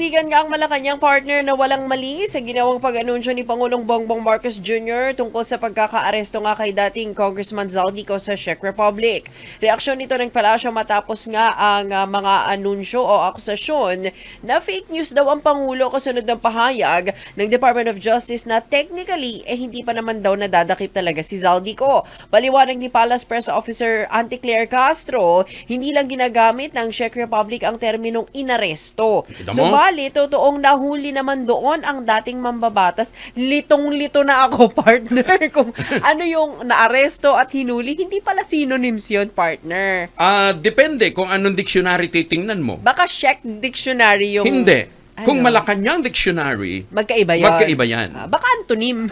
Nanindigan nga ang Malacanang partner na walang mali sa ginawang pag-anunsyo ni Pangulong Bongbong Marcos Jr. tungkol sa pagkakaaresto nga kay dating Congressman Zaldico sa Czech Republic. Reaksyon nito ng palasyo matapos nga ang mga anunsyo o akusasyon na fake news daw ang Pangulo kasunod ng pahayag ng Department of Justice na technically hindi pa naman daw nadadakip talaga si Zaldico. Paliwanag ni Palace Press Officer Auntie Claire Castro, hindi lang ginagamit ng Czech Republic ang terminong inaresto. Subalit, totoong nahuli naman doon ang dating mambabatas. Litong-lito na ako, partner. Kung ano yung naaresto at hinuli, hindi pala synonyms yun, partner. Depende kung anong dictionary titingnan mo. Baka Czech dictionary yung... Hindi. Kung Ano? Malacanang dictionary, Magkaiba yun. magkaiba yan. Baka antonym.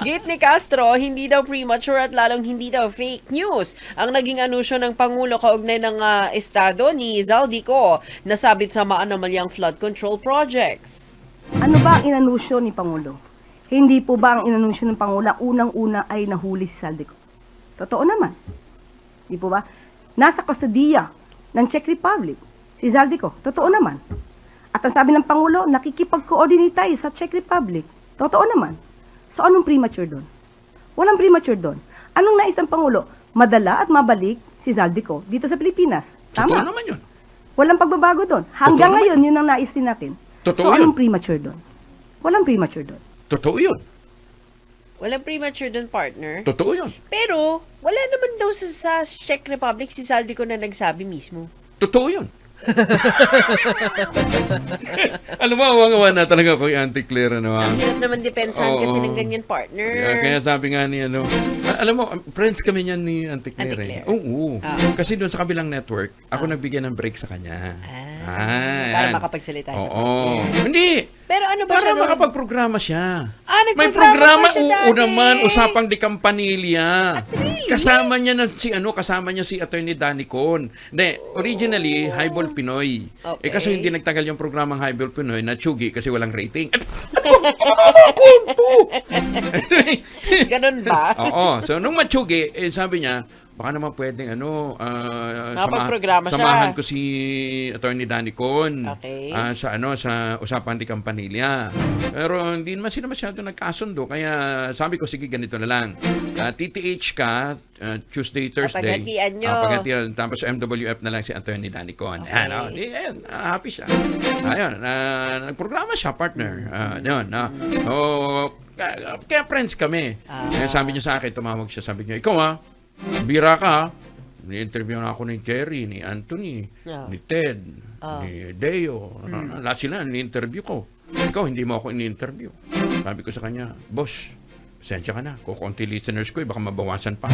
Gate ni Castro, hindi daw premature at lalong hindi daw fake news ang naging anunsyo ng Pangulo kaugnay ng estado ni Zaldico na sabit sa maanomalyang flood control projects. Ano ba ang inanunsyo ni Pangulo? Hindi po ba ang inanunsyo ng Pangulo unang-una ay nahuli si Zaldico? Totoo naman. Hindi po ba? Nasa kustodiya ng Czech Republic si Zaldico. Totoo naman. At ang sabi ng Pangulo, nakikipag-coordinate tayo sa Czech Republic. Totoo naman. So anong premature doon? Walang premature doon. Anong nais ng Pangulo? Madala at mabalik si Zaldico dito sa Pilipinas. Totoo Tama. naman yun. Walang pagbabago doon. Hanggang Totoo ngayon, yun ang nais din natin. Totoo So anong yun. premature doon? Walang premature doon. Totoo yun. Walang premature dun, partner. Totoo yun. Pero, wala naman daw sa Czech Republic si Zaldico na nagsabi mismo. Totoo yun. Alam mo, awa na talaga ko yung Auntie Claire, ano ha? Ang hirap naman depensahan Oo. kasi ng ganyan, partner. Kaya sabi nga ni alam mo, friends kami niyan ni Auntie Claire. Auntie Claire. Oo. Ah. Kasi doon sa kabilang network, ako nagbigay ng break sa kanya. Para yan. makapagsalita siya. Oo. Hindi. Pero ano ba Para siya doon? makapagprograma siya. May Nagprograma programa, pa siya oo dati. naman, usapang di Campanilla. really? Kasama niya si Attorney Danny Con. Hindi, originally, Highball Pinoy. Okay. Kaso hindi nagtagal yung programang Highball Pinoy, natsugi kasi walang rating. Ganun ba? Oo. So, nung matsugi, sabi niya, baka naman pwedeng Makapagprograma siya. samahan ko si Attorney Danny Con Okay. sa usapang di Campanilla. Pero hindi naman sila masyado nagkasundo. Kaya sabi ko, sige, ganito na lang. TTH ka, Tuesday, Thursday. Paghatian nyo. Paghatian. Tapos MWF na lang si Attorney Danny Con. Okay. Happy siya. Ayun, nagprograma siya, partner. Yun. Kaya friends kami. Kaya sabi niya sa akin, tumawag siya, sabi niya, ikaw bira ka, ni-interview na ako ni Jerry, ni Anthony, ni Ted, ni Deo. Lahat sila, ni-interview ko. Ikaw, hindi mo ako ini-interview. Sabi ko sa kanya, boss, pasensya ka na. Kung konti listeners ko, baka mabawasan pa.